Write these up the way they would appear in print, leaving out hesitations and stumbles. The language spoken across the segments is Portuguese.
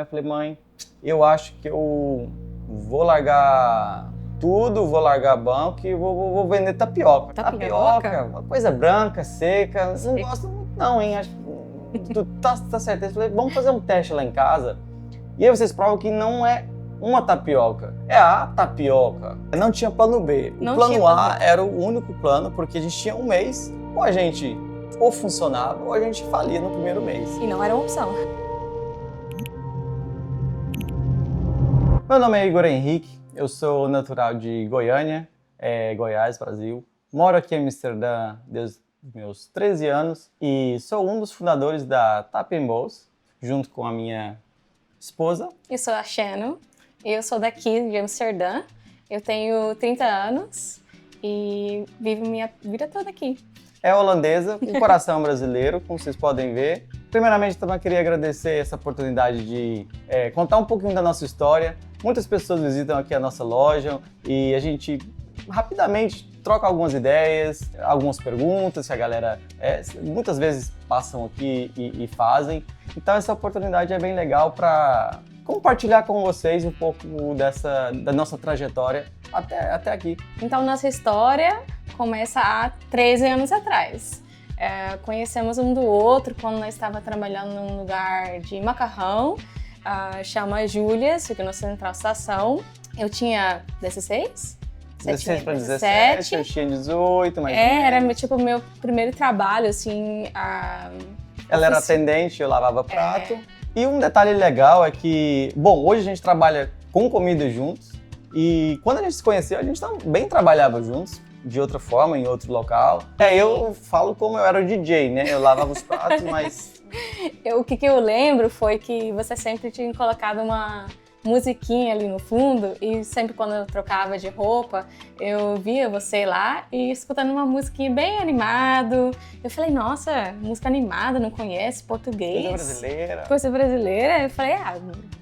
Eu falei, mãe, eu acho que eu vou largar tudo, vou largar banco e vou vender tapioca. Tapioca, uma coisa branca, seca, não gosto muito não, hein? Acho que tu tá certo. Eu falei, vamos fazer um teste lá em casa e aí vocês provam que não é uma tapioca, é a tapioca. Não tinha plano B. O plano A era o único plano, porque a gente tinha um mês, ou a gente ou funcionava ou a gente falia no primeiro mês. E não era uma opção. Meu nome é Igor Henrique, eu sou natural de Goiânia, Goiás, Brasil. Moro aqui em Amsterdã desde meus 13 anos e sou um dos fundadores da Tap & Bows, junto com a minha esposa. Eu sou a Shannon, eu sou daqui de Amsterdã, eu tenho 30 anos e vivo minha vida toda aqui. É holandesa, com coração brasileiro, como vocês podem ver. Primeiramente, também queria agradecer essa oportunidade de contar um pouquinho da nossa história. Muitas pessoas visitam aqui a nossa loja e a gente rapidamente troca algumas ideias, algumas perguntas que a galera muitas vezes passam aqui e fazem. Então essa oportunidade é bem legal para compartilhar com vocês um pouco da nossa trajetória até aqui. Então nossa história começa há 13 anos atrás. Conhecemos um do outro quando nós estávamos trabalhando num lugar de macarrão, chama Júlias, fica no Central Estação. Eu tinha 16? 16 para 17, eu tinha 18, mas... era tipo o meu primeiro trabalho, assim... Ela era atendente, eu lavava prato. E um detalhe legal é que, bom, hoje a gente trabalha com comida juntos. E quando a gente se conheceu, a gente também trabalhava juntos, de outra forma, em outro local. Eu falo como eu era o DJ, né? Eu lavava os pratos, mas... O que eu lembro foi que você sempre tinha colocado uma musiquinha ali no fundo e sempre quando eu trocava de roupa, eu via você lá e escutando uma musiquinha bem animado. Eu falei, nossa, música animada, não conhece português. Coisa brasileira. Coisa brasileira. Eu falei,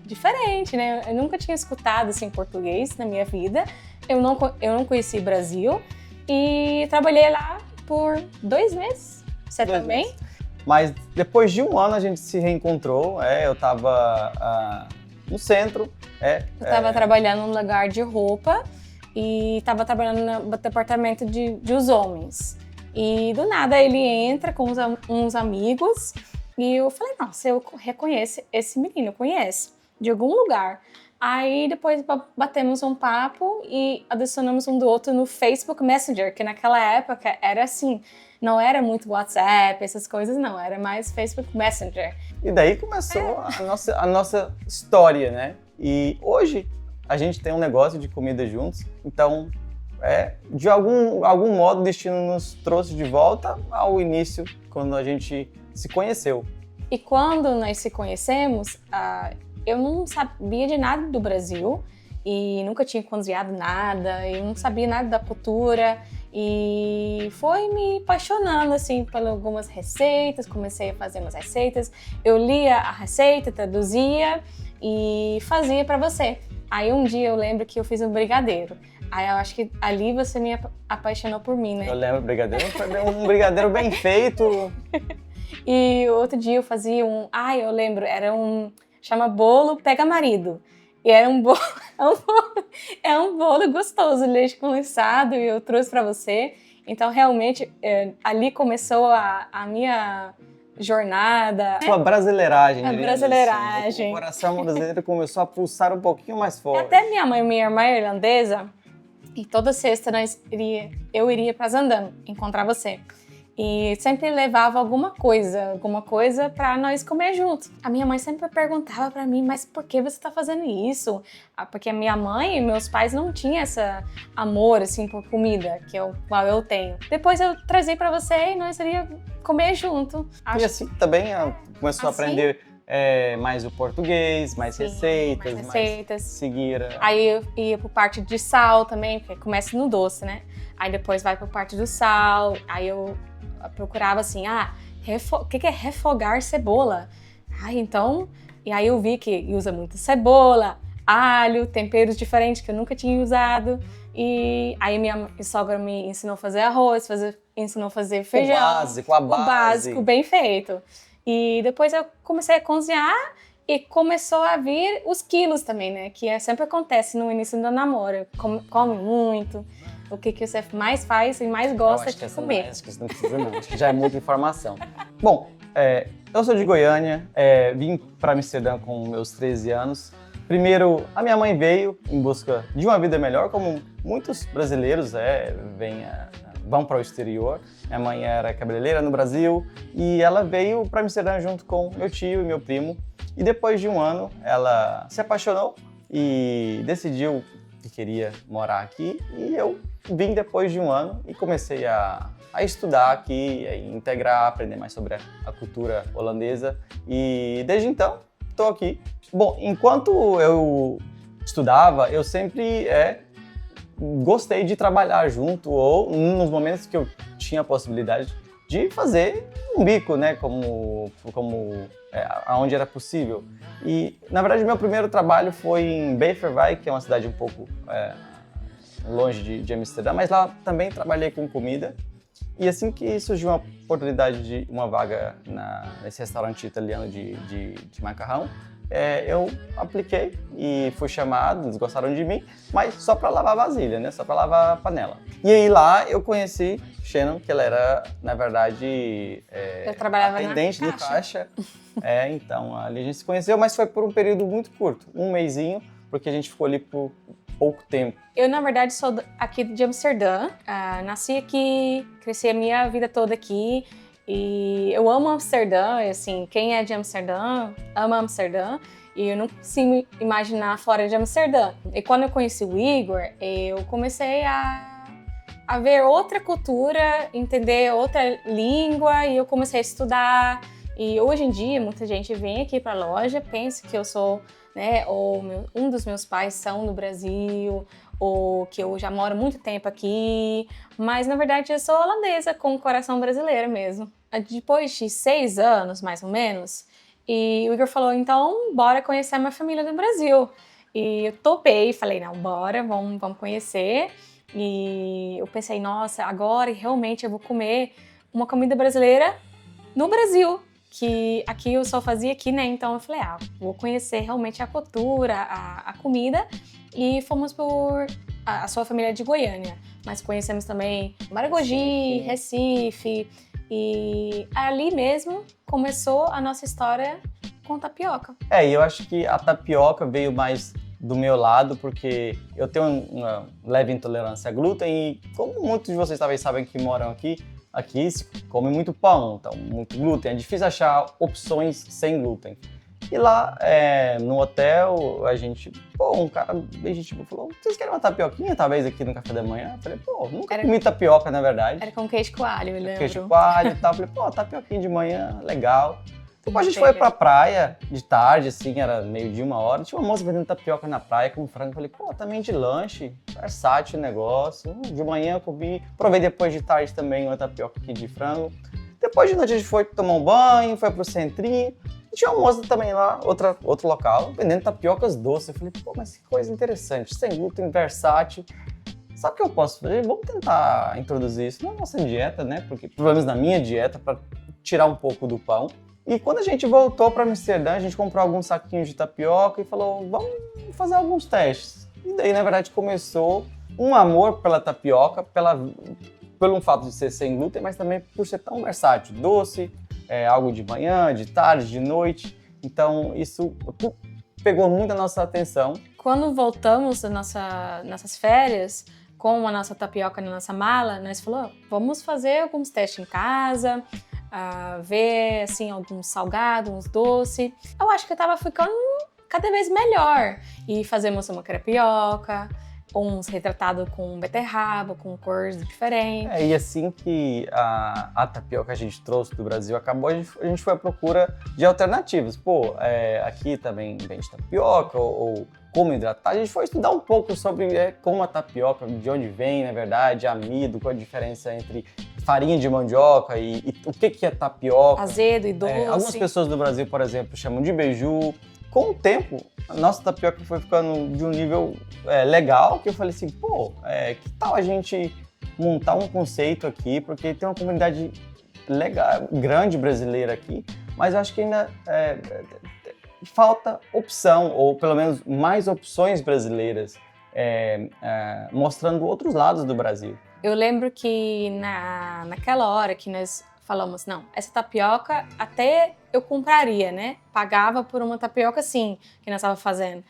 diferente, né? Eu nunca tinha escutado assim português na minha vida. Eu não conheci Brasil e trabalhei lá por 2 meses. Você também? Meses. Mas depois de um ano a gente se reencontrou. Eu tava no centro. Eu tava trabalhando num lugar de roupa e tava trabalhando no departamento de os homens. E do nada ele entra com uns amigos e eu falei, nossa, eu reconheço esse menino, eu conheço de algum lugar. Aí depois batemos um papo e adicionamos um do outro no Facebook Messenger, que naquela época era assim, não era muito WhatsApp, essas coisas não, era mais Facebook Messenger. E daí começou a nossa história, né? E hoje a gente tem um negócio de comida juntos, então de algum modo o destino nos trouxe de volta ao início, quando a gente se conheceu. E quando nós se conhecemos, eu não sabia de nada do Brasil e nunca tinha cozinhado nada, eu não sabia nada da cultura e foi me apaixonando assim por algumas receitas, comecei a fazer umas receitas, eu lia a receita, traduzia e fazia para você. Aí um dia eu lembro que eu fiz um brigadeiro. Aí eu acho que ali você me apaixonou por mim, né? Eu lembro, brigadeiro foi um brigadeiro bem feito. E outro dia eu fazia eu lembro, chama bolo pega marido. E era um bolo, um bolo gostoso, leite condensado, e eu trouxe para você. Então, realmente, ali começou a minha jornada. Sua brasileiragem. A brasileiragem. Assim. O coração brasileiro começou a pulsar um pouquinho mais forte. Até minha irmã é irlandesa, e toda sexta eu iria para Zandam encontrar você. E sempre levava alguma coisa para nós comer juntos. A minha mãe sempre perguntava para mim, mas por que você tá fazendo isso? Porque a minha mãe e meus pais não tinham esse amor assim por comida, que é o qual eu tenho. Depois eu trazia para você e nós iríamos comer junto. E assim também começou a aprender mais o português, mais receitas, mais seguir. Aí eu ia por parte de sal também, porque começa no doce, né? Aí depois vai por parte do sal, aí eu procurava assim, o que é refogar cebola? Então, e aí eu vi que usa muito cebola, alho, temperos diferentes que eu nunca tinha usado. E aí minha sogra me ensinou a fazer arroz, ensinou a fazer feijão. O básico, O básico, bem feito. E depois eu comecei a cozinhar E começou a vir os quilos também, né? Que sempre acontece no início do namoro. Come muito. O que você mais faz e mais gosta de comer. Acho que isso não precisa não, acho que já é muita informação. Bom, eu sou de Goiânia, vim para Amsterdã com meus 13 anos. Primeiro, a minha mãe veio em busca de uma vida melhor, como muitos brasileiros vão para o exterior. Minha mãe era cabeleireira no Brasil e ela veio para Amsterdã junto com meu tio e meu primo. E depois de um ano, ela se apaixonou e decidiu que queria morar aqui. E eu vim depois de um ano e comecei a estudar aqui, a integrar, aprender mais sobre a cultura holandesa. E desde então, estou aqui. Bom, enquanto eu estudava, eu sempre gostei de trabalhar junto ou nos momentos que eu tinha a possibilidade de fazer um bico, né, aonde era possível. E, na verdade, meu primeiro trabalho foi em Beverwijk, que é uma cidade um pouco longe de Amsterdã, mas lá também trabalhei com comida. E assim que surgiu uma oportunidade de uma vaga nesse restaurante italiano de macarrão, eu apliquei e fui chamado, eles gostaram de mim, mas só para lavar vasilha, né? Só para lavar a panela. E aí lá eu conheci Shannon, que ela era, na verdade, atendente do caixa. Então ali a gente se conheceu, mas foi por um período muito curto, um mesinho, porque a gente ficou ali por pouco tempo. Eu, na verdade, sou aqui de Amsterdã, nasci aqui, cresci a minha vida toda aqui. E eu amo Amsterdã, e assim, quem é de Amsterdã, ama Amsterdã. E eu não consigo imaginar fora de Amsterdã. E quando eu conheci o Igor, eu comecei a ver outra cultura, entender outra língua, e eu comecei a estudar. E hoje em dia, muita gente vem aqui para a loja, pensa que eu sou, né, ou um dos meus pais são do Brasil, ou que eu já moro muito tempo aqui, mas na verdade eu sou holandesa, com o coração brasileiro mesmo. Depois de 6 anos, mais ou menos, e o Igor falou, então, bora conhecer a minha família do Brasil. E eu topei, falei, não, bora, vamos conhecer. E eu pensei, nossa, agora realmente eu vou comer uma comida brasileira no Brasil, que aqui eu só fazia aqui, né? Então eu falei, vou conhecer realmente a cultura, a comida. E fomos por a sua família de Goiânia, mas conhecemos também Maragogi, Recife. E ali mesmo começou a nossa história com tapioca. E eu acho que a tapioca veio mais do meu lado, porque eu tenho uma leve intolerância a glúten e como muitos de vocês talvez sabem que moram aqui se come muito pão, então muito glúten, é difícil achar opções sem glúten. E lá no hotel, um cara bem gente falou, vocês querem uma tapioquinha talvez aqui no café da manhã? Eu falei, nunca comi tapioca na verdade. Era com queijo coalho, eu lembro. Queijo coalho e tal, eu falei, tapioquinha de manhã, legal. Depois a gente foi pra praia de tarde, assim, era meio-dia, 1h, tinha uma moça vendendo tapioca na praia com frango, eu falei, também de lanche, versátil o negócio. De manhã eu comi, provei depois de tarde também uma tapioca aqui de frango. Depois de noite a gente foi tomar um banho, foi pro centrinho. E tinha uma moça também lá, outro local, vendendo tapiocas doces. Eu falei, mas que coisa interessante, sem glúten, versátil. Sabe o que eu posso fazer? Vamos tentar introduzir isso na nossa dieta, né? Porque, pelo menos na minha dieta, para tirar um pouco do pão. E quando a gente voltou para Amsterdã, a gente comprou alguns saquinhos de tapioca e falou, vamos fazer alguns testes. E daí, na verdade, começou um amor pela tapioca, pelo fato de ser sem glúten, mas também por ser tão versátil, doce, algo de manhã, de tarde, de noite. Então, isso pegou muito a nossa atenção. Quando voltamos das nossas férias, com a nossa tapioca na nossa mala, nós falamos, vamos fazer alguns testes em casa, ver, assim, alguns salgados, uns doces. Eu acho que eu tava ficando cada vez melhor. E fazemos uma crepioca, uns retratados com beterraba, com cores diferentes. E assim que a tapioca que a gente trouxe do Brasil acabou, a gente foi à procura de alternativas. Aqui também vende tapioca ou como hidratar. A gente foi estudar um pouco sobre como a tapioca, de onde vem, na verdade, amido, qual a diferença entre farinha de mandioca e o que é tapioca. Azedo e doce. Algumas pessoas do Brasil, por exemplo, chamam de beiju. Com o tempo, a nossa tapioca foi ficando de um nível legal, que eu falei assim, que tal a gente montar um conceito aqui, porque tem uma comunidade legal, grande brasileira aqui, mas eu acho que ainda falta opção, ou pelo menos mais opções brasileiras, mostrando outros lados do Brasil. Eu lembro que naquela hora que nós falamos, não, essa tapioca até eu compraria, né? Pagava por uma tapioca assim, que nós estávamos fazendo.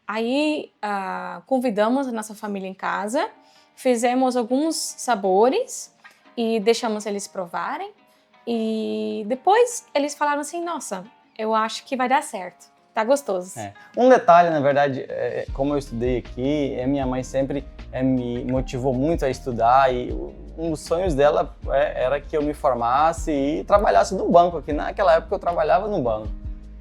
Aí convidamos a nossa família em casa, fizemos alguns sabores e deixamos eles provarem. E depois eles falaram assim, nossa, eu acho que vai dar certo, tá gostoso. Um detalhe, na verdade, como eu estudei aqui, minha mãe sempre me motivou muito a estudar e um dos sonhos dela era que eu me formasse e trabalhasse no banco aqui. Naquela época eu trabalhava no banco.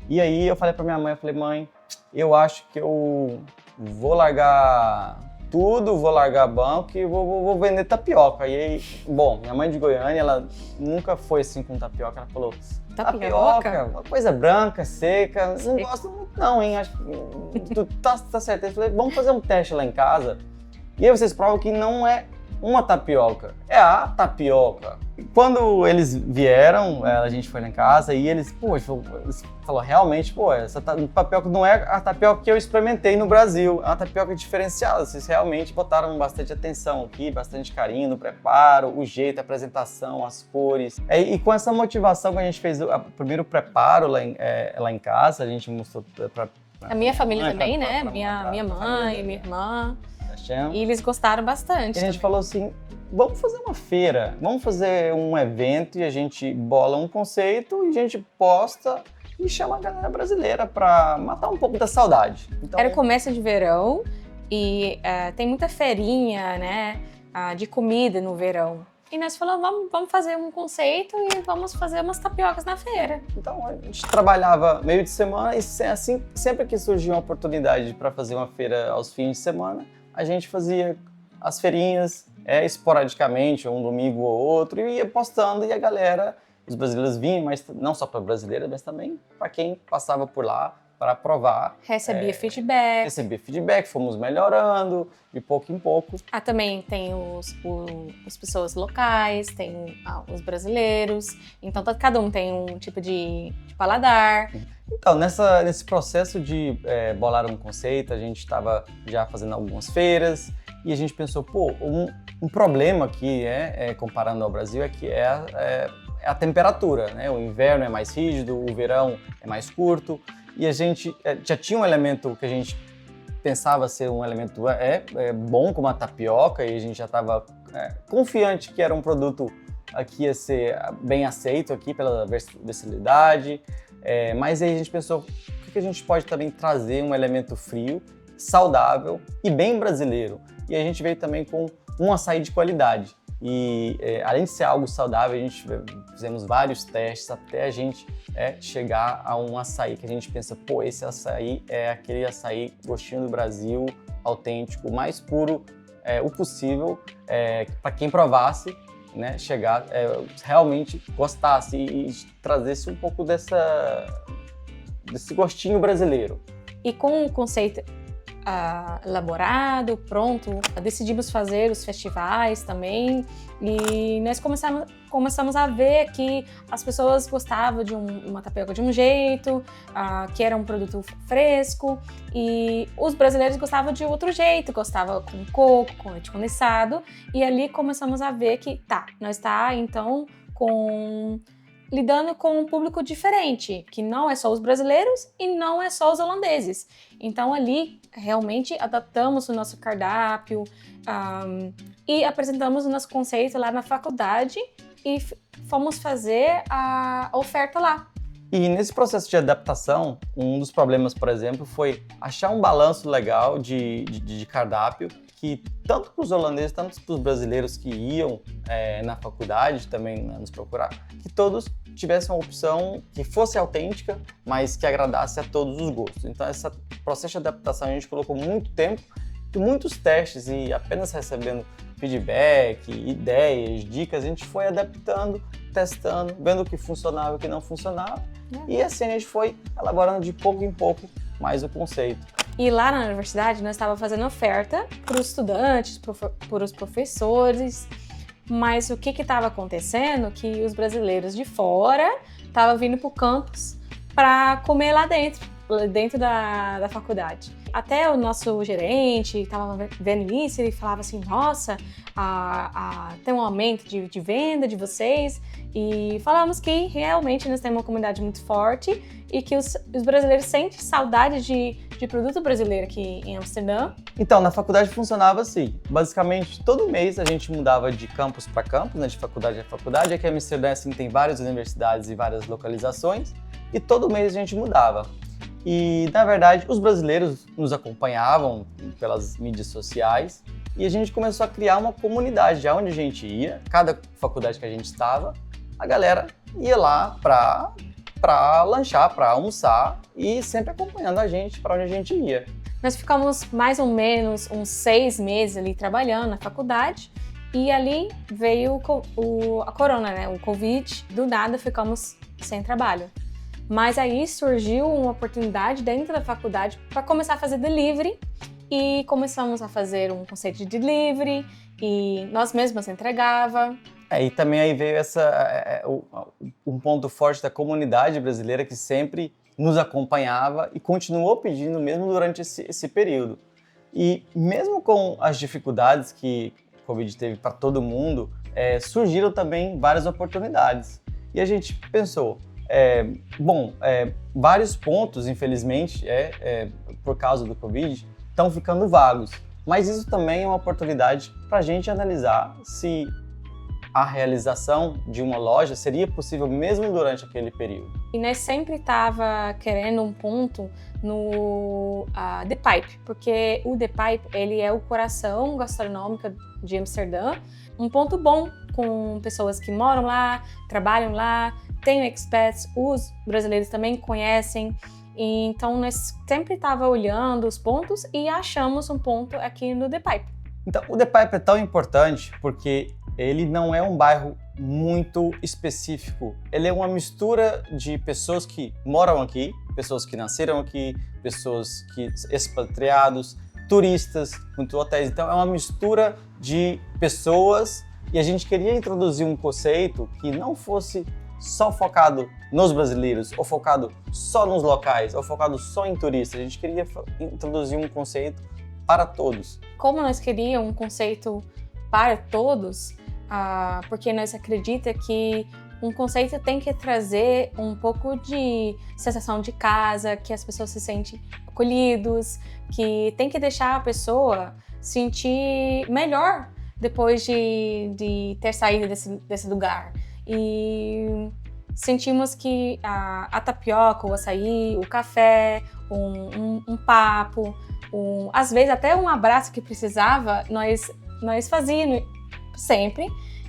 E aí eu falei pra minha mãe, mãe, eu acho que eu vou largar tudo, vou largar banco e vou vender tapioca. E aí, bom, minha mãe de Goiânia, ela nunca foi assim com tapioca, ela falou, tapioca, uma coisa branca, seca, não gosto muito não, hein, acho que tu tá certo. Eu falei, vamos fazer um teste lá em casa. E aí vocês provam que não é uma tapioca, é a tapioca. Quando eles vieram, a gente foi lá em casa e eles falou realmente, essa tapioca não é a tapioca que eu experimentei no Brasil, é uma tapioca diferenciada. Vocês realmente botaram bastante atenção aqui, bastante carinho no preparo, o jeito, a apresentação, as cores. E com essa motivação que a gente fez o primeiro preparo lá em casa, a gente mostrou para a minha família também, né? Minha mãe, minha irmã. E eles gostaram bastante. E a gente falou assim, vamos fazer uma feira, vamos fazer um evento e a gente bola um conceito e a gente posta e chama a galera brasileira para matar um pouco da saudade. Então, era o começo de verão e tem muita feirinha, né, de comida no verão. E nós falamos, vamos fazer um conceito e vamos fazer umas tapiocas na feira. Então a gente trabalhava meio de semana e assim, sempre que surgia uma oportunidade para fazer uma feira aos fins de semana, a gente fazia as feirinhas esporadicamente, um domingo ou outro, e ia postando e a galera, os brasileiros vinham, mas não só para brasileiros, mas também para quem passava por lá para provar. Recebia feedback. Fomos melhorando de pouco em pouco. Também tem as pessoas locais, tem os brasileiros, então cada um tem um tipo de paladar. Então, nesse processo de bolar um conceito, a gente estava já fazendo algumas feiras e a gente pensou, um problema aqui, comparando ao Brasil, é que é a temperatura, né? O inverno é mais rígido, o verão é mais curto e a gente já tinha um elemento que a gente pensava ser um elemento bom, como a tapioca, e a gente já estava confiante que era um produto que ia ser bem aceito aqui pela versatilidade. Mas aí a gente pensou, o que a gente pode também trazer um elemento frio, saudável e bem brasileiro? E a gente veio também com um açaí de qualidade. E além de ser algo saudável, a gente fizemos vários testes até a gente chegar a um açaí que a gente pensa, esse açaí é aquele açaí gostinho do Brasil, autêntico, mais puro o possível, para quem provasse, né, chegar, realmente gostasse e trazesse um pouco desse gostinho brasileiro. E com o conceito elaborado, pronto, decidimos fazer os festivais também e nós começamos a ver que as pessoas gostavam de uma tapioca de um jeito, que era um produto fresco, e os brasileiros gostavam de outro jeito, gostavam com coco, com leite condensado, e ali começamos a ver que nós então lidando com um público diferente, que não é só os brasileiros e não é só os holandeses. Então ali realmente adaptamos o nosso cardápio e apresentamos o nosso conceito lá na faculdade e fomos fazer a oferta lá. E nesse processo de adaptação, um dos problemas, por exemplo, foi achar um balanço legal de cardápio que tanto para os holandeses, tanto para os brasileiros que iam na faculdade também nos procurar, que todos tivessem uma opção que fosse autêntica, mas que agradasse a todos os gostos. Então, esse processo de adaptação a gente colocou muito tempo e muitos testes, e apenas recebendo feedback, ideias, dicas, a gente foi adaptando, testando, vendo o que funcionava e o que não funcionava, e assim a gente foi elaborando de pouco em pouco mais o conceito. E lá na universidade nós estávamos fazendo oferta para os estudantes, para os professores, mas o que estava acontecendo? Que os brasileiros de fora estavam vindo para o campus para comer lá dentro da faculdade. Até o nosso gerente estava vendo isso, ele falava assim, nossa, tem um aumento de venda de vocês, e falamos que realmente nós temos uma comunidade muito forte e que os brasileiros sentem saudade de produto brasileiro aqui em Amsterdã. Então, na faculdade funcionava assim, basicamente todo mês a gente mudava de campus para campus, né, de faculdade a faculdade. Aqui em Amsterdã assim, tem várias universidades e várias localizações, e todo mês a gente mudava. E, na verdade, os brasileiros nos acompanhavam pelas mídias sociais e a gente começou a criar uma comunidade. Aonde a gente ia, cada faculdade que a gente estava, a galera ia lá para lanchar, para almoçar e sempre acompanhando a gente para onde a gente ia. Nós ficamos mais ou menos uns 6 meses ali trabalhando na faculdade e ali veio a corona, né? O Covid. Do nada ficamos sem trabalho. Mas aí surgiu uma oportunidade dentro da faculdade para começar a fazer delivery e começamos a fazer um conceito de delivery e nós mesmas entregava. E também aí veio um ponto forte da comunidade brasileira que sempre nos acompanhava e continuou pedindo mesmo durante esse período. E mesmo com as dificuldades que o Covid teve para todo mundo, surgiram também várias oportunidades. E a gente pensou, vários pontos, infelizmente, por causa do Covid, estão ficando vagos. Mas isso também é uma oportunidade para a gente analisar se a realização de uma loja seria possível mesmo durante aquele período. E nós sempre estava querendo um ponto no The Pipe, porque o The Pipe ele é o coração gastronômico de Amsterdã, um ponto bom com pessoas que moram lá, trabalham lá, tem expats, os brasileiros também conhecem, e então nós sempre estava olhando os pontos e achamos um ponto aqui no The Pipe. Então o The Pipe é tão importante porque ele não é um bairro muito específico, ele é uma mistura de pessoas que moram aqui, pessoas que nasceram aqui, pessoas que expatriados, turistas, muitos hotéis, então é uma mistura de pessoas e a gente queria introduzir um conceito que não fosse só focado nos brasileiros, ou focado só nos locais, ou focado só em turistas. A gente queria introduzir um conceito para todos. Como nós queríamos um conceito para todos, porque nós acreditamos que um conceito tem que trazer um pouco de sensação de casa, que as pessoas se sentem acolhidos, que tem que deixar a pessoa sentir melhor depois de ter saído desse lugar. E sentimos que a tapioca, o açaí, o café, um papo, às vezes até um abraço que precisava, nós fazíamos sempre.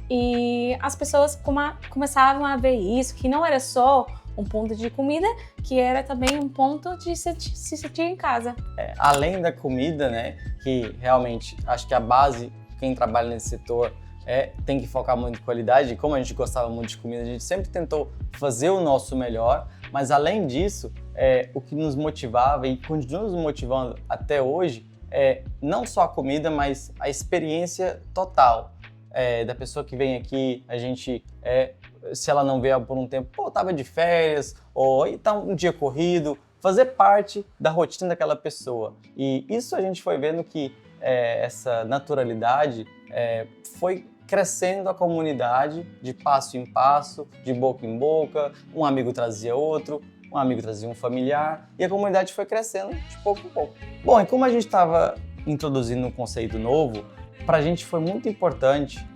E as pessoas começavam a ver isso, que não era só um ponto de comida, que era também um ponto de se sentir em casa. Além da comida, né, que realmente acho que a base, quem trabalha nesse setor, tem que focar muito em qualidade. E como a gente gostava muito de comida, a gente sempre tentou fazer o nosso melhor, mas além disso, o que nos motivava e continua nos motivando até hoje é não só a comida, mas a experiência total da pessoa que vem aqui. A gente, se ela não veio por um tempo, tava de férias, ou tá um dia corrido, fazer parte da rotina daquela pessoa. E isso a gente foi vendo que essa naturalidade foi crescendo a comunidade de passo em passo, de boca em boca, um amigo trazia outro, um amigo trazia um familiar, e a comunidade foi crescendo de pouco em pouco. Bom, e como a gente estava introduzindo um conceito novo, para a gente foi muito importante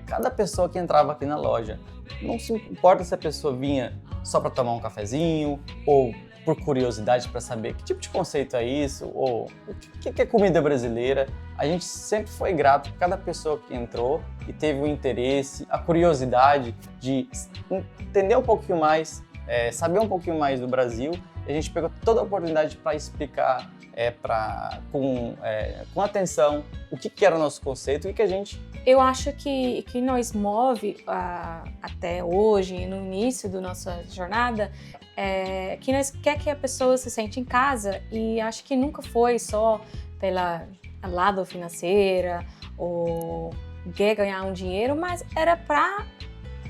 cada pessoa que entrava aqui na loja. Não se importa se a pessoa vinha só para tomar um cafezinho, ou por curiosidade para saber que tipo de conceito é isso, ou o que é comida brasileira. A gente sempre foi grato por cada pessoa que entrou e teve o interesse, a curiosidade de entender um pouquinho mais, saber um pouquinho mais do Brasil. E a gente pegou toda a oportunidade para explicar com atenção o que era o nosso conceito e que a gente... Eu acho que nos move até hoje, no início da nossa jornada, que nós quer que a pessoa se sente em casa, e acho que nunca foi só pela lado financeira ou quer ganhar um dinheiro, mas era para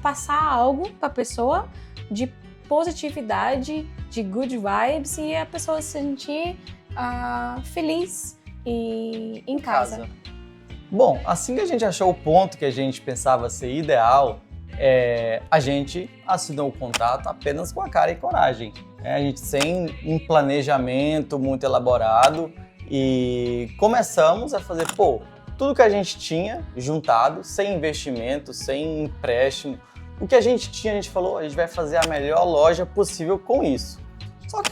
passar algo para a pessoa de positividade, de good vibes e a pessoa se sentir feliz e em casa. Bom, assim que a gente achou o ponto que a gente pensava ser ideal, a gente assinou o contrato apenas com a cara e coragem. A gente sem um planejamento muito elaborado e começamos a fazer, tudo que a gente tinha juntado, sem investimento, sem empréstimo, o que a gente tinha, a gente falou, a gente vai fazer a melhor loja possível com isso. Só que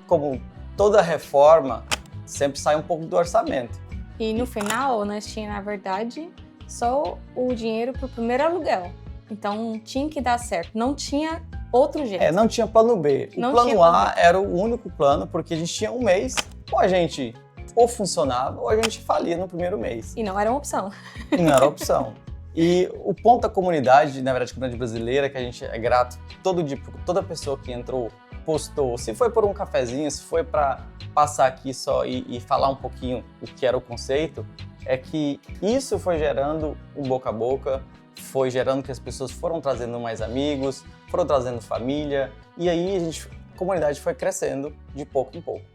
como toda reforma, sempre sai um pouco do orçamento. E no final, nós tínhamos, na verdade, só o dinheiro para o primeiro aluguel. Então, tinha que dar certo. Não tinha outro jeito. Não tinha plano B. O plano A era o único plano, porque a gente tinha um mês, ou a gente ou funcionava, ou a gente falia no primeiro mês. E não era uma opção. E não era opção. E o ponto da comunidade, na verdade, a comunidade brasileira, que a gente é grato todo dia, por toda pessoa que entrou, postou, se foi por um cafezinho, se foi para passar aqui só e falar um pouquinho o que era o conceito, é que isso foi gerando um boca a boca, foi gerando que as pessoas foram trazendo mais amigos, foram trazendo família, e aí a comunidade foi crescendo de pouco em pouco.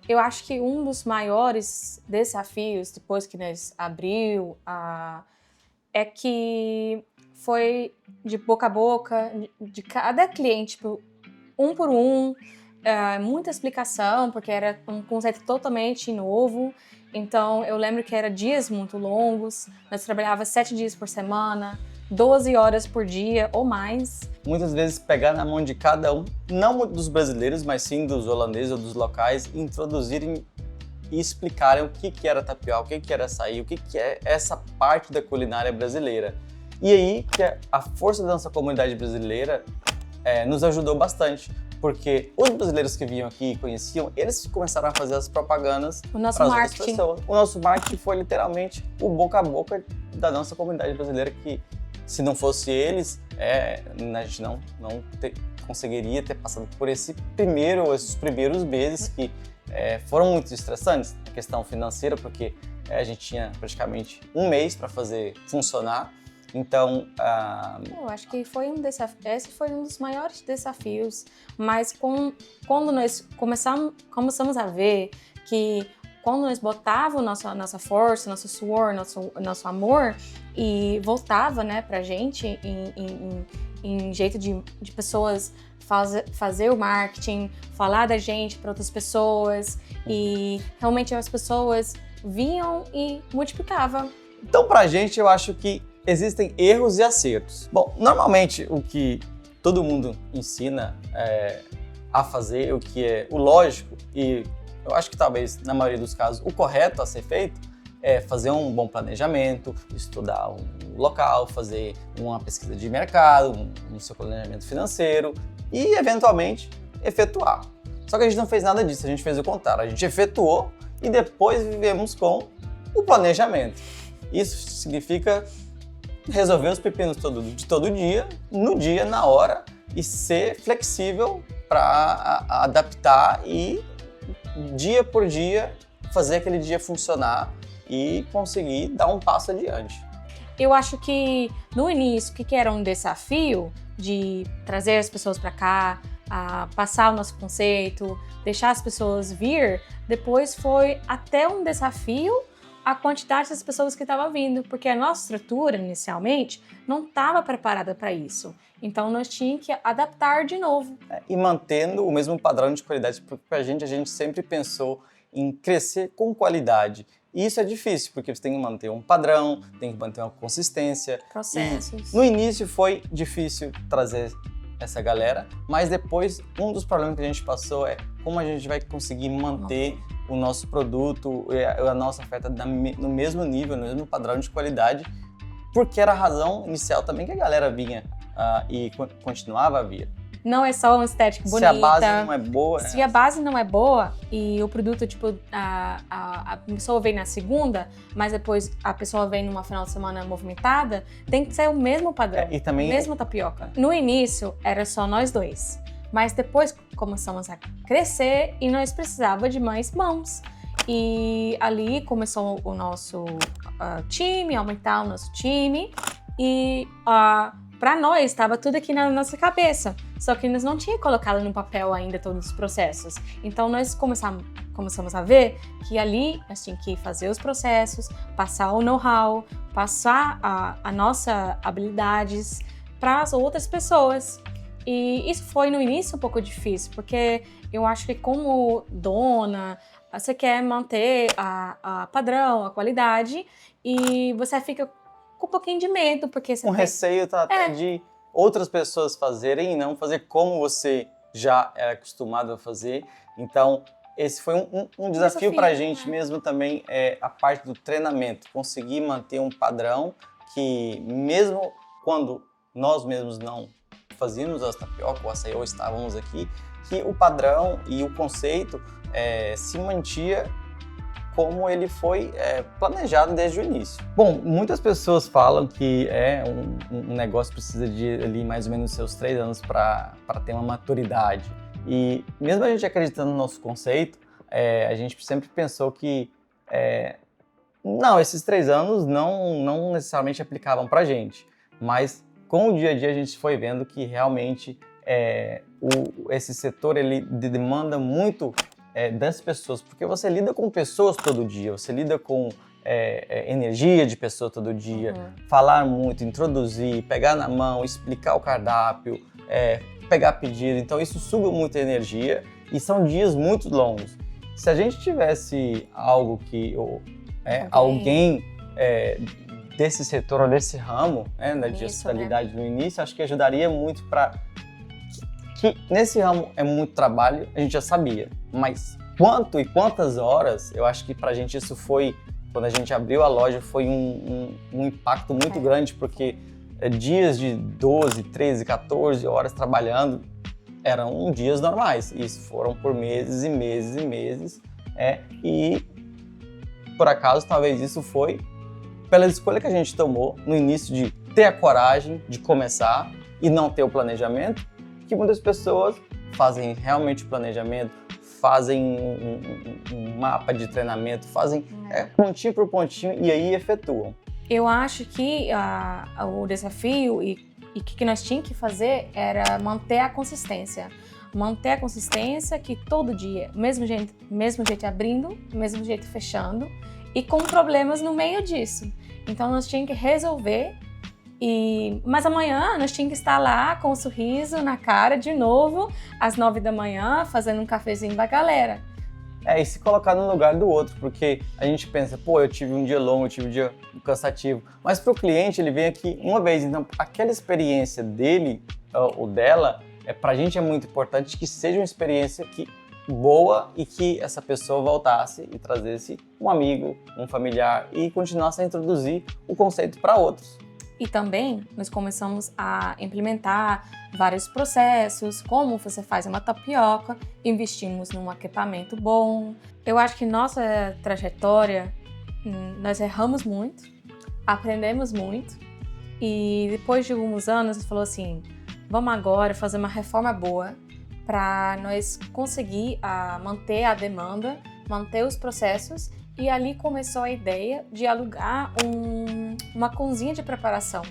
Eu acho que um dos maiores desafios, depois que nós abriu, é que foi de boca a boca, de cada cliente, um por um, muita explicação, porque era um conceito totalmente novo. Então, eu lembro que eram dias muito longos, nós trabalhávamos 7 dias por semana, 12 horas por dia ou mais. Muitas vezes pegar na mão de cada um, não dos brasileiros, mas sim dos holandeses ou dos locais, introduzirem e explicarem o que era tapioca, o que era açaí, o que é essa parte da culinária brasileira. E aí que a força da nossa comunidade brasileira nos ajudou bastante, porque os brasileiros que vinham aqui e conheciam, eles começaram a fazer as propagandas para as outras pessoas. O nosso marketing foi literalmente o boca a boca da nossa comunidade brasileira, que se não fosse eles, a gente não conseguiria ter passado por esses primeiros meses que foram muito estressantes, a questão financeira, porque a gente tinha praticamente um mês para fazer funcionar. Então, eu acho que foi esse foi um dos maiores desafios, mas quando nós começamos a ver que quando nós botávamos nossa força, nosso suor, nosso amor e voltava, né, pra gente em jeito de pessoas fazer o marketing, falar da gente para outras pessoas e realmente as pessoas vinham e multiplicavam. Então, pra gente, eu acho que existem erros e acertos. Bom, normalmente o que todo mundo ensina a fazer, o que é o lógico e eu acho que talvez, na maioria dos casos, o correto a ser feito é fazer um bom planejamento, estudar um local, fazer uma pesquisa de mercado, um seu planejamento financeiro e, eventualmente, efetuar. Só que a gente não fez nada disso, a gente fez o contrário. A gente efetuou e depois vivemos com o planejamento. Isso significa resolver os pepinos de todo dia, no dia, na hora, e ser flexível para adaptar e dia por dia, fazer aquele dia funcionar e conseguir dar um passo adiante. Eu acho que no início, o que era um desafio de trazer as pessoas para cá, passar o nosso conceito, deixar as pessoas vir, depois foi até um desafio a quantidade das pessoas que estavam vindo, porque a nossa estrutura, inicialmente, não estava preparada para isso. Então, nós tínhamos que adaptar de novo. E mantendo o mesmo padrão de qualidade, porque a gente sempre pensou em crescer com qualidade. E isso é difícil, porque você tem que manter um padrão, tem que manter uma consistência. Processos. E no início foi difícil trazer essa galera, mas depois um dos problemas que a gente passou é como a gente vai conseguir manter o nosso produto, a nossa oferta no mesmo nível, no mesmo padrão de qualidade, porque era a razão inicial também que a galera vinha e continuava a vir. Não é só uma estética bonita. Se a base não é boa... Se a base não é boa e o produto, tipo, a pessoa vem na segunda, mas depois a pessoa vem numa final de semana movimentada, tem que ser o mesmo padrão, e também... mesmo tapioca. No início, era só nós dois. Mas depois começamos a crescer e nós precisávamos de mais mãos. E ali começou o nosso time, aumentar o nosso time. E para nós estava tudo aqui na nossa cabeça, só que nós não tínhamos colocado no papel ainda todos os processos. Então nós começamos a ver que ali nós tínhamos que fazer os processos, passar o know-how, passar a nossa habilidades para as outras pessoas. E isso foi no início um pouco difícil, porque eu acho que como dona, você quer manter a padrão, a qualidade, e você fica com um pouquinho de medo, porque você receio até de outras pessoas fazerem e não fazer como você já era acostumado a fazer. Então, esse foi um desafio para a gente mesmo também, a parte do treinamento, conseguir manter um padrão que mesmo quando nós mesmos não fazíamos as tapioca, o açaí, ou estávamos aqui, que o padrão e o conceito se mantia como ele foi planejado desde o início. Bom, muitas pessoas falam que um negócio precisa de ali mais ou menos seus 3 anos para ter uma maturidade. E mesmo a gente acreditando no nosso conceito, a gente sempre pensou que não, esses 3 anos não necessariamente aplicavam para a gente, mas com o dia a dia a gente foi vendo que realmente esse setor ele demanda muito das pessoas, porque você lida com pessoas todo dia, você lida com energia de pessoa todo dia, falar muito, introduzir, pegar na mão, explicar o cardápio, pegar pedido, então isso suga muita energia e são dias muito longos. Se a gente tivesse algo que alguém desse setor ou desse ramo, né, de hospitalidade no início, acho que ajudaria muito para que nesse ramo é muito trabalho, a gente já sabia, mas quanto e quantas horas, eu acho que pra gente isso foi, quando a gente abriu a loja, foi um impacto muito grande, porque dias de 12, 13, 14 horas trabalhando eram dias normais, e isso foram por meses e meses e meses, e por acaso talvez isso foi pela escolha que a gente tomou no inío de ter a coragem de começar e não ter o planejamento, que muitas pessoas fazem realmente o planejamento, fazem um mapa de treinamento, fazem pontinho por pontinho e aí efetuam. Eu acho que o desafio e o que nós tínhamos que fazer era manter a consistência. Manter a consistência que todo dia, mesmo jeito abrindo, mesmo jeito fechando, e com problemas no meio disso. Então nós tínhamos que resolver, mas amanhã nós tínhamos que estar lá com um sorriso na cara de novo, às 9 da manhã, fazendo um cafezinho pra galera. E se colocar no lugar do outro, porque a gente pensa, eu tive um dia longo, eu tive um dia cansativo, mas para o cliente ele vem aqui uma vez, então aquela experiência dele ou dela, pra gente é muito importante que seja uma experiência boa e que essa pessoa voltasse e trazesse um amigo, um familiar e continuasse a introduzir o conceito para outros. E também nós começamos a implementar vários processos, como você faz uma tapioca, investimos num equipamento bom. Eu acho que nossa trajetória, nós erramos muito, aprendemos muito e depois de alguns anos a gente falou assim, vamos agora fazer uma reforma boa para nós conseguir manter a demanda, manter os processos, e ali começou a ideia de alugar uma cozinha de preparação,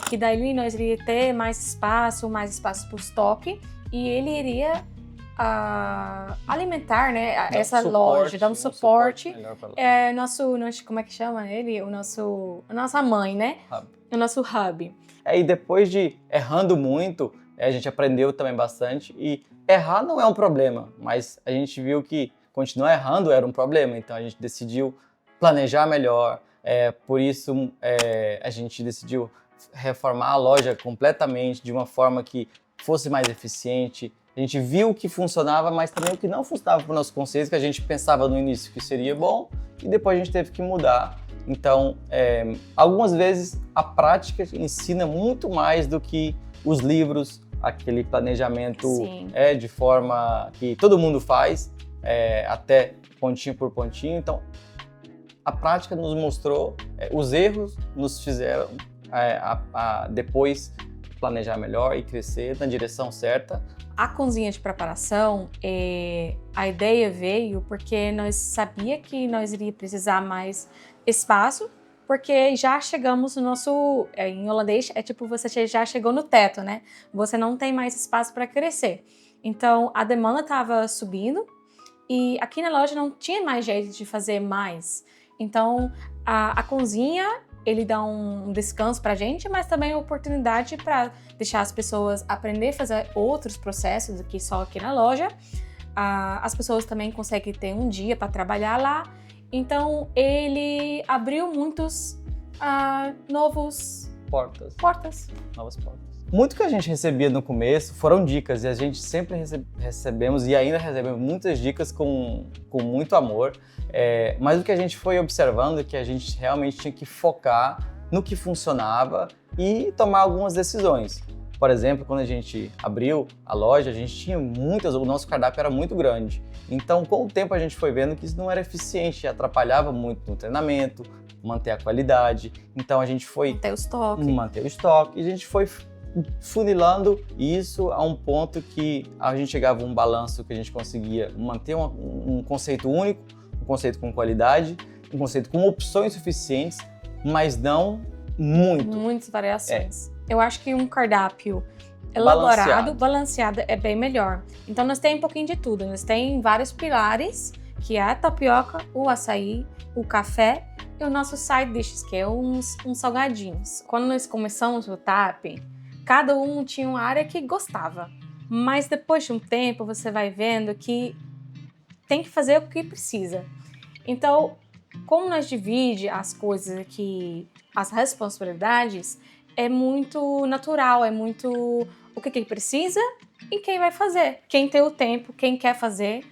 que daí nós iria ter mais espaço para o estoque, e ele iria alimentar, né, essa loja, dar um suporte. Como é que chama ele? A nossa mãe, né? Hub. O nosso hub. E depois de errando muito, a gente aprendeu também bastante, e errar não é um problema, mas a gente viu que continuar errando era um problema, então a gente decidiu planejar melhor, por isso a gente decidiu reformar a loja completamente de uma forma que fosse mais eficiente. A gente viu o que funcionava, mas também o que não funcionava para o nosso conceito, que a gente pensava no início que seria bom, e depois a gente teve que mudar. Então, algumas vezes a prática ensina muito mais do que os livros, aquele planejamento de forma que todo mundo faz, até pontinho por pontinho. Então, a prática nos mostrou, os erros nos fizeram depois planejar melhor e crescer na direção certa. A cozinha de preparação, a ideia veio porque nós sabia que nós iríamos precisar mais espaço porque já chegamos no nosso, em holandês, é tipo você já chegou no teto, né? Você não tem mais espaço para crescer. Então, a demanda estava subindo e aqui na loja não tinha mais jeito de fazer mais. Então, a cozinha, ele dá um descanso pra gente, mas também a oportunidade para deixar as pessoas aprender a fazer outros processos do que só aqui na loja. As pessoas também conseguem ter um dia para trabalhar lá. Então, ele abriu muitos novas portas. Muito que a gente recebia no começo foram dicas, e a gente sempre recebemos e ainda recebemos muitas dicas com muito amor. Mas o que a gente foi observando é que a gente realmente tinha que focar no que funcionava e tomar algumas decisões. Por exemplo, quando a gente abriu a loja, a gente tinha o nosso cardápio era muito grande. Então, com o tempo, a gente foi vendo que isso não era eficiente, atrapalhava muito no treinamento, manter a qualidade. Então, a gente foi manter o estoque, e a gente foi funilando isso a um ponto que a gente chegava a um balanço que a gente conseguia manter um conceito único, um conceito com qualidade, um conceito com opções suficientes, mas não muitas variações. Eu acho que um cardápio elaborado, balanceado é bem melhor. Então nós temos um pouquinho de tudo, nós temos vários pilares, que é a tapioca, o açaí, o café e o nosso side dishes, que é uns salgadinhos. Quando nós começamos o TAP, cada um tinha uma área que gostava, mas depois de um tempo você vai vendo que tem que fazer o que precisa. Então, como nós dividimos as coisas aqui, as responsabilidades, é muito natural, é muito o que precisa e quem vai fazer, quem tem o tempo, quem quer fazer.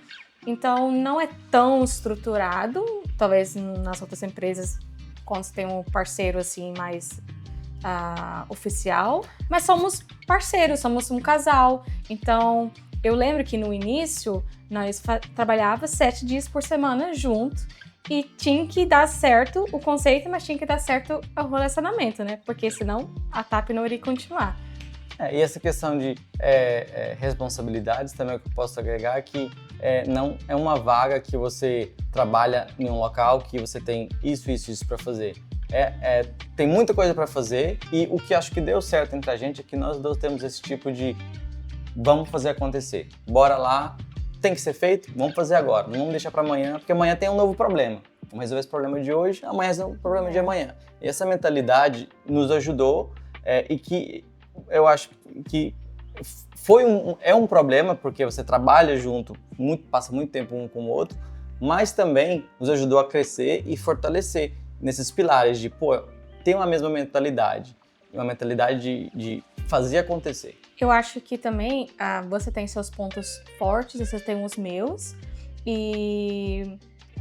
Então, não é tão estruturado, talvez nas outras empresas, quando você tem um parceiro assim mais oficial, mas somos parceiros, somos um casal. Então, eu lembro que no início, nós trabalhávamos 7 dias por semana juntos, e tinha que dar certo o conceito, mas tinha que dar certo o relacionamento, né? Porque senão a TAP não iria continuar. E essa questão de responsabilidades também, o que eu posso agregar, que não é uma vaga que você trabalha em um local que você tem isso para fazer. Tem muita coisa para fazer, e o que acho que deu certo entre a gente é que nós dois temos esse tipo de vamos fazer acontecer. Bora lá, tem que ser feito, vamos fazer agora, não vamos deixar para amanhã, porque amanhã tem um novo problema. Vamos resolver esse problema de hoje, amanhã é o problema de amanhã. E essa mentalidade nos ajudou, e que eu acho que é um problema, porque você trabalha junto, passa muito tempo um com o outro, mas também nos ajudou a crescer e fortalecer nesses pilares de, ter uma mesma mentalidade, uma mentalidade de fazer acontecer. Eu acho que também você tem seus pontos fortes, você tem os meus, e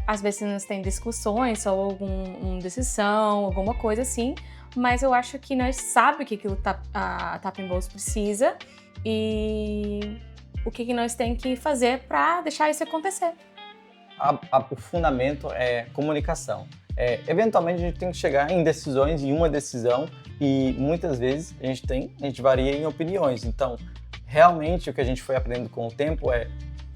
às vezes nós tem discussões ou alguma decisão, alguma coisa assim, mas eu acho que nós sabemos o que a Tap & Goes precisa e o que nós temos que fazer para deixar isso acontecer. O fundamento é comunicação. Eventualmente a gente tem que chegar em decisões, em uma decisão, e muitas vezes a gente varia em opiniões. Então, realmente o que a gente foi aprendendo com o tempo é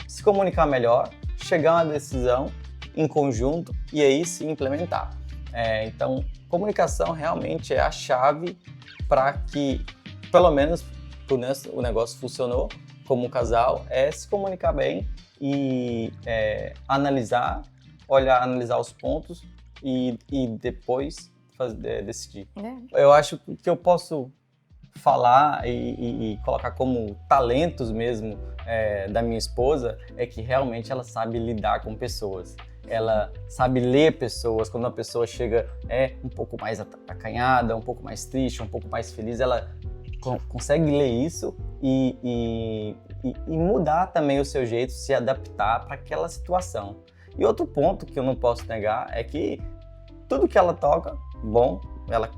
se comunicar melhor, chegar a uma decisão em conjunto e aí se implementar. Então, comunicação realmente é a chave para que, pelo menos o negócio funcionou como um casal, é se comunicar bem e analisar os pontos e depois decidir. Eu acho que eu posso falar e colocar como talentos mesmo da minha esposa é que realmente ela sabe lidar com pessoas. Ela sabe ler pessoas. Quando uma pessoa chega um pouco mais acanhada, um pouco mais triste, um pouco mais feliz, ela consegue ler isso e mudar também o seu jeito, se adaptar para aquela situação. E outro ponto que eu não posso negar é que tudo que ela toca, bom, ela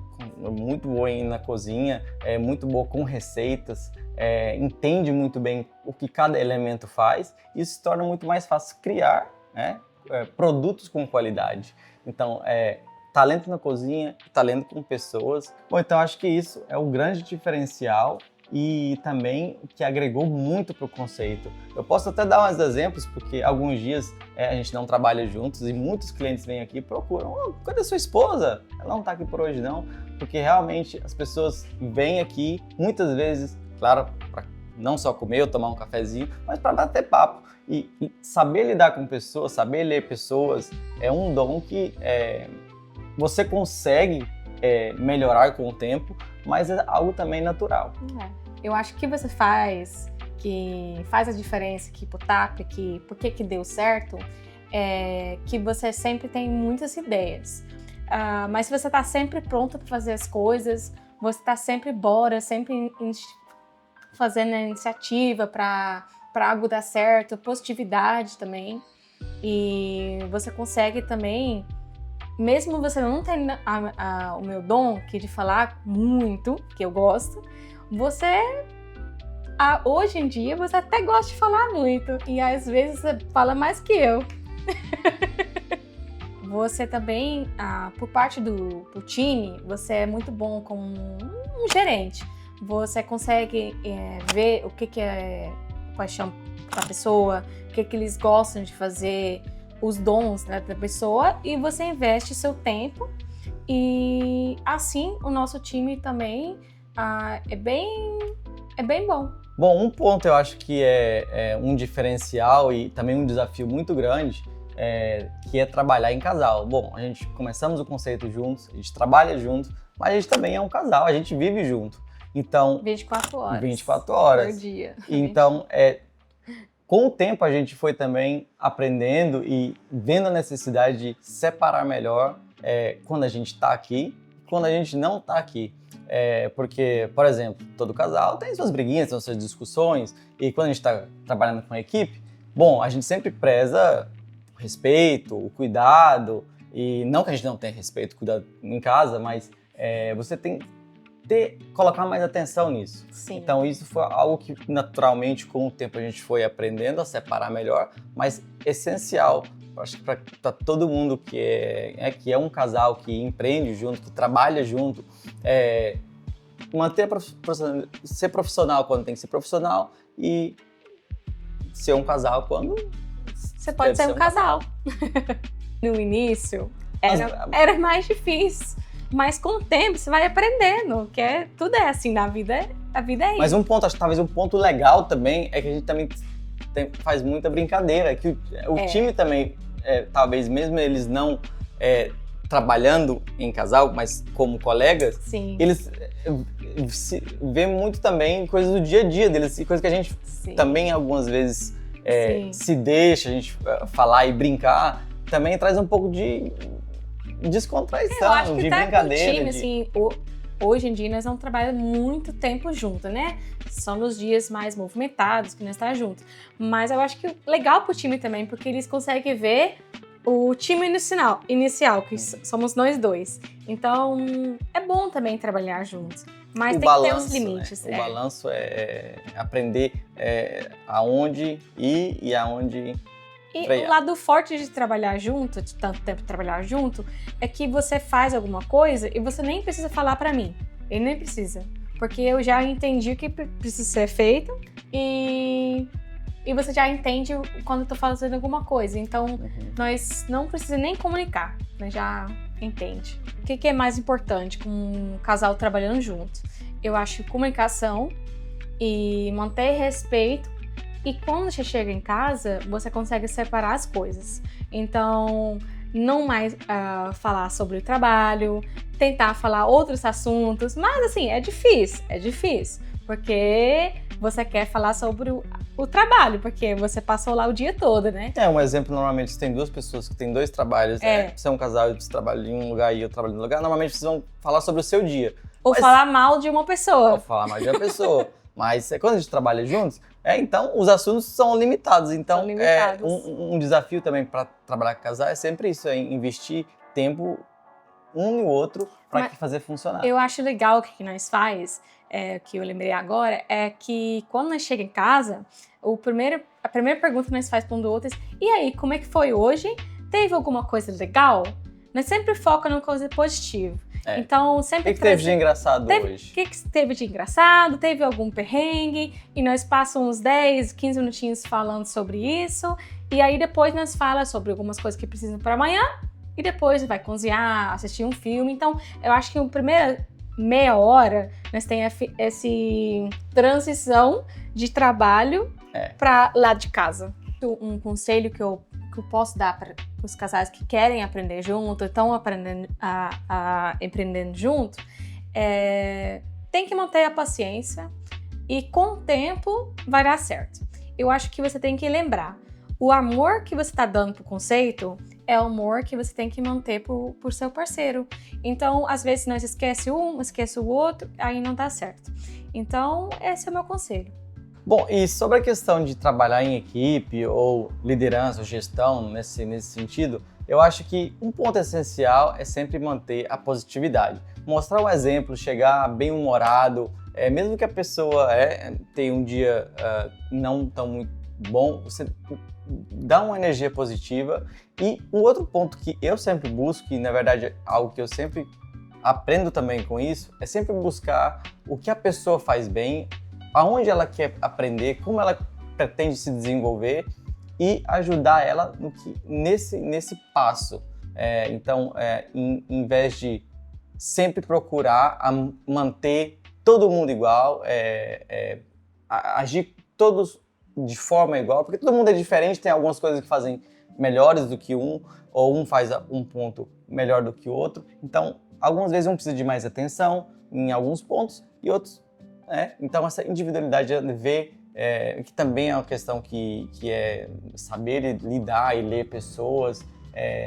é muito boa na cozinha, é muito boa com receitas, entende muito bem o que cada elemento faz, e isso se torna muito mais fácil criar produtos com qualidade. Então, talento na cozinha, talento com pessoas. Bom, então acho que isso é o grande diferencial e também que agregou muito para o conceito. Eu posso até dar uns exemplos, porque alguns dias a gente não trabalha juntos e muitos clientes vêm aqui e procuram: cadê sua esposa? Ela não está aqui por hoje não, porque realmente as pessoas vêm aqui muitas vezes, claro, para não só comer ou tomar um cafezinho, mas para bater papo. E saber lidar com pessoas, saber ler pessoas é um dom que você consegue melhorar com o tempo, mas é algo também natural. Eu acho que você faz, que faz a diferença aqui pro TAP, que por que deu certo, é que você sempre tem muitas ideias. Mas se você está sempre pronta para fazer as coisas, você está sempre sempre fazendo a iniciativa para algo dar certo, positividade também. E você consegue também, mesmo você não tendo o meu dom, que é de falar muito, que eu gosto, você, hoje em dia, você até gosta de falar muito. E às vezes você fala mais que eu. Você também, por parte do time, você é muito bom como um gerente. Você consegue ver o que é paixão da pessoa, o que eles gostam de fazer, os dons, né, da pessoa, e você investe seu tempo. E assim o nosso time também é bem bom. Bom, um ponto eu acho que é um diferencial e também um desafio muito grande, que é trabalhar em casal. Bom, a gente começamos o conceito juntos, a gente trabalha junto, mas a gente também é um casal, a gente vive junto. Então, 24 horas. 24 horas. Por dia. Então, com o tempo a gente foi também aprendendo e vendo a necessidade de separar melhor quando a gente está aqui e quando a gente não está aqui. Porque, por exemplo, todo casal tem suas briguinhas, tem suas discussões, e quando a gente está trabalhando com a equipe, bom, a gente sempre preza o respeito, o cuidado, e não que a gente não tenha respeito, cuidado em casa, mas você tem colocar mais atenção nisso. Sim. Então isso foi algo que naturalmente com o tempo a gente foi aprendendo a separar melhor, mas essencial, acho que para todo mundo que é um casal, que empreende junto, que trabalha junto, ser profissional quando tem que ser profissional e ser um casal quando você pode ser um casal. No início era mais difícil. Mas com o tempo você vai aprendendo, que tudo é assim na vida, a vida é isso. Mas talvez um ponto legal também é que a gente também faz muita brincadeira, que o time também, talvez mesmo eles não trabalhando em casal, mas como colegas, Sim. Eles vê muito também coisas do dia a dia deles, e coisas que a gente também algumas vezes se deixa a gente falar e brincar, também traz um pouco de descontraição, de brincadeira. Time, assim, hoje em dia nós não trabalhamos muito tempo junto, né? São nos dias mais movimentados que nós estamos juntos. Mas eu acho que legal pro time também, porque eles conseguem ver o time inicial, que somos nós dois. Então, é bom também trabalhar juntos. Mas tem que ter os limites. Né? O balanço é aprender aonde ir e aonde... E o lado forte de trabalhar junto, de tanto tempo trabalhar junto, é que você faz alguma coisa e você nem precisa falar pra mim. Ele nem precisa. Porque eu já entendi o que precisa ser feito e você já entende quando eu tô fazendo alguma coisa. Então, nós não precisamos nem comunicar. Nós já entende. O que é mais importante com um casal trabalhando junto? Eu acho comunicação e manter respeito. E quando você chega em casa, você consegue separar as coisas. Então, não mais falar sobre o trabalho, tentar falar outros assuntos. Mas, assim, é difícil. Porque você quer falar sobre o trabalho, porque você passou lá o dia todo, né? Um exemplo, normalmente, se tem duas pessoas que têm dois trabalhos, você é um casal e você trabalha em um lugar e eu trabalho em outro lugar, normalmente vocês vão falar sobre o seu dia. Ou falar mal de uma pessoa. Mas quando a gente trabalha juntos, então os assuntos são limitados. Então, um desafio também para trabalhar com casal é sempre isso, investir tempo um no outro para fazer funcionar. Eu acho legal o que nós faz, que eu lembrei agora, é que quando nós chegamos em casa, a primeira pergunta que nós faz para um do outro é: e aí, como é que foi hoje? Teve alguma coisa legal? Nós sempre focamos numa coisa positiva. Então, sempre O que teve de engraçado hoje? O que teve de engraçado? Teve algum perrengue? E nós passamos uns 10, 15 minutinhos falando sobre isso. E aí depois nós falamos sobre algumas coisas que precisam para amanhã. E depois vai cozinhar, assistir um filme. Então, eu acho que a primeira meia hora nós temos essa transição de trabalho para lá de casa. Um conselho que eu posso dar para os casais que querem aprender junto, estão aprendendo empreendendo junto, tem que manter a paciência e com o tempo vai dar certo. Eu acho que você tem que lembrar, o amor que você está dando pro conceito é o amor que você tem que manter por seu parceiro. Então, às vezes, nós esquece um, esquece o outro, aí não dá certo. Então, esse é o meu conselho. Bom, e sobre a questão de trabalhar em equipe ou liderança ou gestão nesse sentido, eu acho que um ponto essencial é sempre manter a positividade. Mostrar um exemplo, chegar bem-humorado, mesmo que a pessoa tenha um dia não tão muito bom, você dá uma energia positiva. E um outro ponto que eu sempre busco, e na verdade é algo que eu sempre aprendo também com isso, é sempre buscar o que a pessoa faz bem, aonde ela quer aprender, como ela pretende se desenvolver e ajudar ela nesse passo. Então, em vez de sempre procurar manter todo mundo igual, agir todos de forma igual, porque todo mundo é diferente, tem algumas coisas que fazem melhores do que um, ou um faz um ponto melhor do que o outro. Então, algumas vezes um precisa de mais atenção em alguns pontos e outros então essa individualidade de ver, que também é uma questão que é saber lidar e ler pessoas,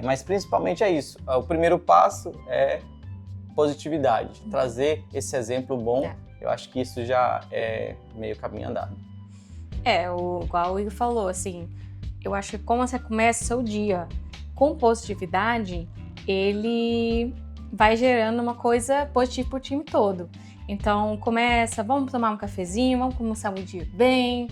mas principalmente é isso. O primeiro passo é positividade, trazer esse exemplo bom. Eu acho que isso já é meio caminho andado. Igual o Igor falou, assim, eu acho que como você começa o seu dia com positividade, ele vai gerando uma coisa positiva pro time todo. Então, vamos tomar um cafezinho, vamos começar o dia bem.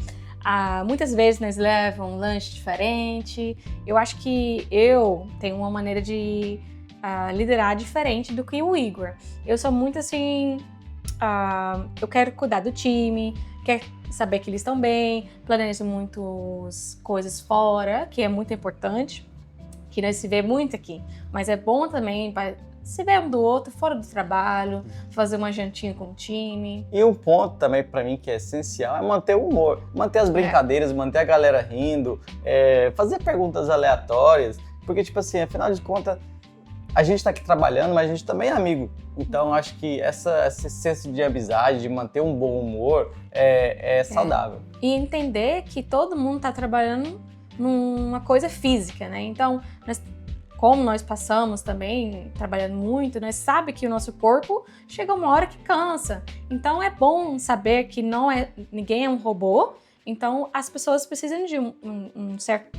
Muitas vezes nós levamos um lanche diferente. Eu acho que eu tenho uma maneira de liderar diferente do que o Igor. Eu sou muito assim, eu quero cuidar do time, quero saber que eles estão bem, planejo muitas coisas fora, que é muito importante, que nós se vê muito aqui. Mas é bom também se ver um do outro, fora do trabalho, fazer uma jantinha com o time. E um ponto também pra mim que é essencial é manter o humor, manter as brincadeiras, manter a galera rindo, fazer perguntas aleatórias, porque tipo assim, afinal de contas, a gente tá aqui trabalhando, mas a gente também é amigo. Então acho que esse senso de amizade, de manter um bom humor é saudável. E entender que todo mundo tá trabalhando numa coisa física, né? Então, como nós passamos também, trabalhando muito, nós sabemos que o nosso corpo chega uma hora que cansa. Então é bom saber que ninguém é um robô, então as pessoas precisam de um certo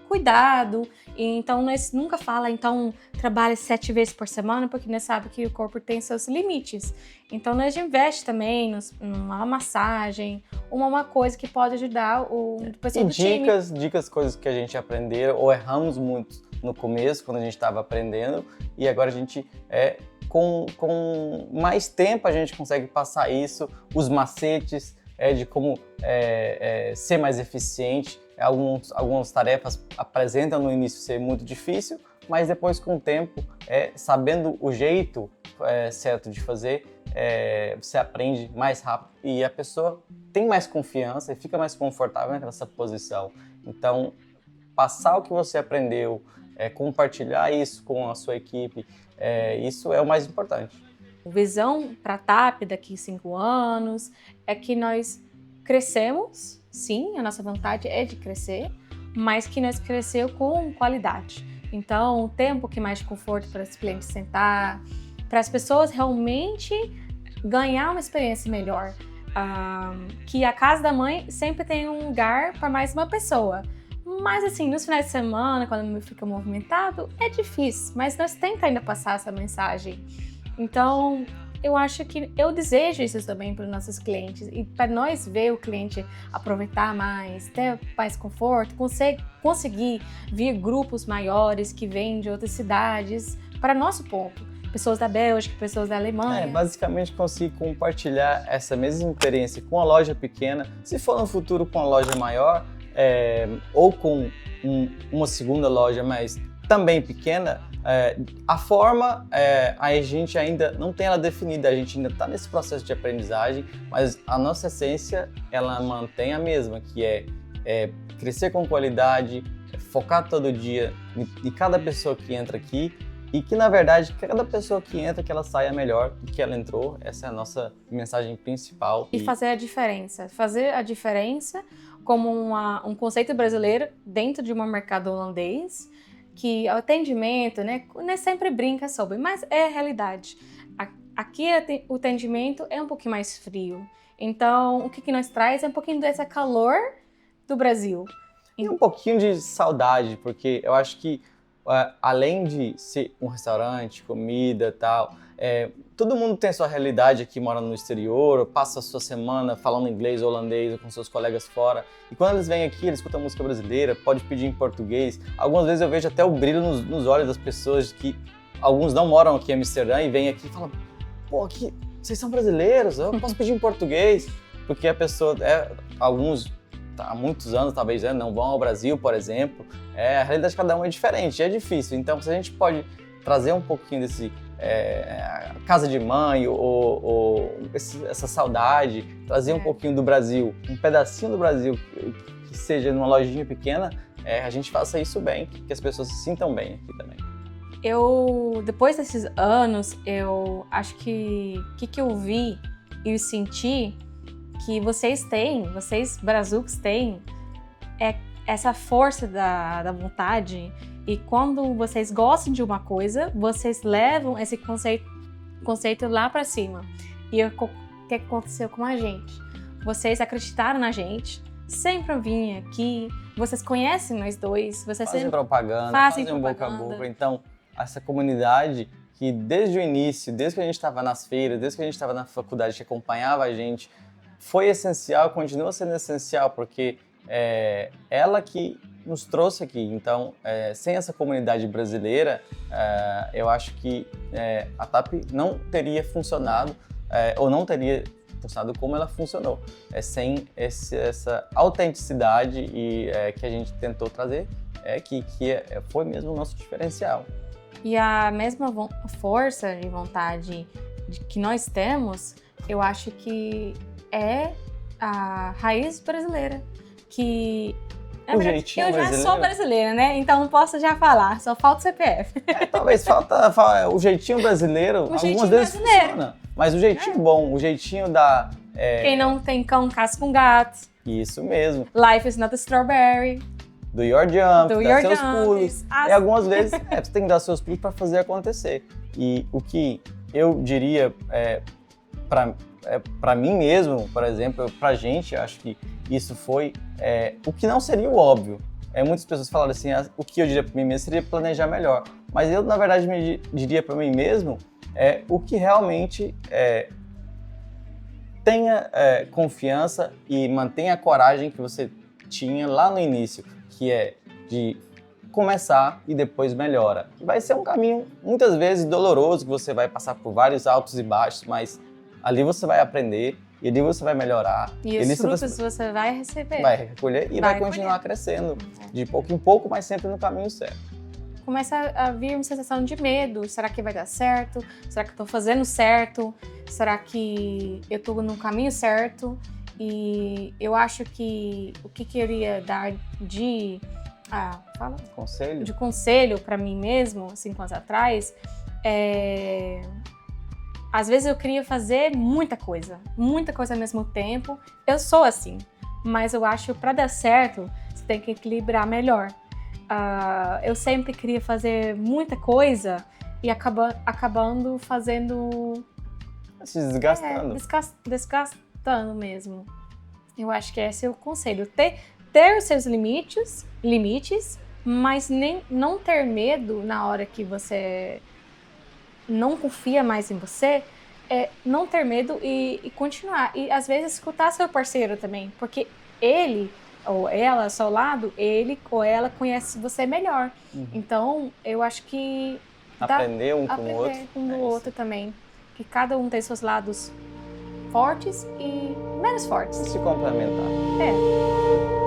cuidado. E então nós nunca então trabalha 7 vezes por semana, porque nós sabemos que o corpo tem seus limites. Então nós investe também numa massagem, uma coisa que pode ajudar o pessoal do time. Dicas, coisas que a gente aprendeu ou erramos muito no começo, quando a gente estava aprendendo, e agora a gente, com mais tempo, a gente consegue passar isso, os macetes de como ser mais eficiente. Algumas tarefas apresentam no início ser muito difícil, mas depois, com o tempo, sabendo o jeito certo de fazer, você aprende mais rápido e a pessoa tem mais confiança e fica mais confortável nessa posição. Então, passar o que você aprendeu, compartilhar isso com a sua equipe, isso é o mais importante. A visão para a TAP daqui a 5 anos é que nós crescemos, sim, a nossa vontade é de crescer, mas que nós crescemos com qualidade. Então, ter um pouquinho mais de conforto para os clientes sentar, para as pessoas realmente ganhar uma experiência melhor. Que a casa da mãe sempre tem um lugar para mais uma pessoa. Mas assim, nos finais de semana, quando fica movimentado, é difícil. Mas nós tentamos ainda passar essa mensagem. Então, eu acho que eu desejo isso também para os nossos clientes. E para nós ver o cliente aproveitar mais, ter mais conforto, conseguir vir grupos maiores que vêm de outras cidades para nosso ponto. pessoas da Bélgica, pessoas da Alemanha. Basicamente conseguir compartilhar essa mesma experiência com a loja pequena, se for no futuro com a loja maior, ou com uma segunda loja, mas também pequena, a forma a gente ainda não tem ela definida, a gente ainda está nesse processo de aprendizagem, mas a nossa essência ela mantém a mesma, que é crescer com qualidade, focar todo dia em cada pessoa que entra aqui e que, na verdade, cada pessoa que entra, que ela saia melhor do que ela entrou. Essa é a nossa mensagem principal. E fazer a diferença. Fazer a diferença como um conceito brasileiro dentro de um mercado holandês, que o atendimento, né, sempre brinca sobre, mas é a realidade. Aqui o atendimento é um pouquinho mais frio. Então, o que nós traz é um pouquinho desse calor do Brasil. E um pouquinho de saudade, porque eu acho que além de ser um restaurante, comida e tal, todo mundo tem a sua realidade aqui, mora no exterior, passa a sua semana falando inglês, holandês ou com seus colegas fora. E quando eles vêm aqui, eles escutam música brasileira, pode pedir em português. Algumas vezes eu vejo até o brilho nos olhos das pessoas, que alguns não moram aqui em Amsterdã e vêm aqui e falam: pô, aqui, vocês são brasileiros, eu posso pedir em português? Porque a pessoa, alguns há muitos anos talvez não vão ao Brasil, por exemplo, a realidade de cada um é diferente, é difícil. Então, se a gente pode trazer um pouquinho desse casa de mãe ou essa saudade, trazer um pouquinho do Brasil, um pedacinho do Brasil que seja numa lojinha pequena, a gente faça isso bem, que as pessoas se sintam bem aqui também. Depois desses anos, eu acho que eu vi e senti que vocês brazucos têm, essa força da vontade, e quando vocês gostam de uma coisa, vocês levam esse conceito lá para cima. E o que aconteceu com a gente? Vocês acreditaram na gente, sempre vinham aqui, vocês conhecem nós dois, vocês fazem sempre propaganda, fazem boca a boca. Então, essa comunidade que desde o início, desde que a gente estava nas feiras, desde que a gente estava na faculdade, que acompanhava a gente, foi essencial, continua sendo essencial, porque ela que nos trouxe aqui. Então, sem essa comunidade brasileira, eu acho que a TAP não teria funcionado, ou não teria funcionado como ela funcionou, sem essa autenticidade que a gente tentou trazer, que foi mesmo o nosso diferencial. E a mesma força de vontade que nós temos, eu acho que é a raiz brasileira, que o jeitinho eu já brasileiro. Sou brasileira, né? Então não posso já falar, só falta o CPF. Talvez falta o jeitinho brasileiro, algumas vezes funciona, mas o jeitinho bom, o jeitinho da... Quem não tem cão, caça com gato. Isso mesmo. Life is not a strawberry. Do your jump, dá seus pulos. E algumas vezes você tem que dar seus pulos para fazer acontecer. E o que eu diria para mim mesmo, por exemplo, pra gente, eu acho que isso foi o que não seria o óbvio. Muitas pessoas falaram assim, o que eu diria para mim mesmo seria planejar melhor. Mas eu, na verdade, diria para mim mesmo o que realmente tenha confiança e mantenha a coragem que você tinha lá no início, que é de começar e depois melhora. Vai ser um caminho, muitas vezes, doloroso, que você vai passar por vários altos e baixos, mas ali você vai aprender, e ali você vai melhorar. E os frutos você vai receber. Vai recolher e vai continuar crescendo, de pouco em pouco, mas sempre no caminho certo. Começa a vir uma sensação de medo. Será que vai dar certo? Será que eu estou fazendo certo? Será que eu estou no caminho certo? E eu acho que o que queria dar de conselho para mim mesmo, 5 anos atrás, às vezes eu queria fazer muita coisa ao mesmo tempo. Eu sou assim, mas eu acho que para dar certo, você tem que equilibrar melhor. Eu sempre queria fazer muita coisa e acabando fazendo... Se desgastando. Desgastando mesmo. Eu acho que esse é o conselho. Ter os seus limites, mas não ter medo na hora que você não confia mais em você. Não ter medo e continuar. E às vezes escutar seu parceiro também, porque ele ou ela, ao seu lado, ele ou ela conhece você melhor. Então, eu acho que aprender um com o outro. Aprender um no outro também. Que cada um tem seus lados fortes e menos fortes. Se complementar. É.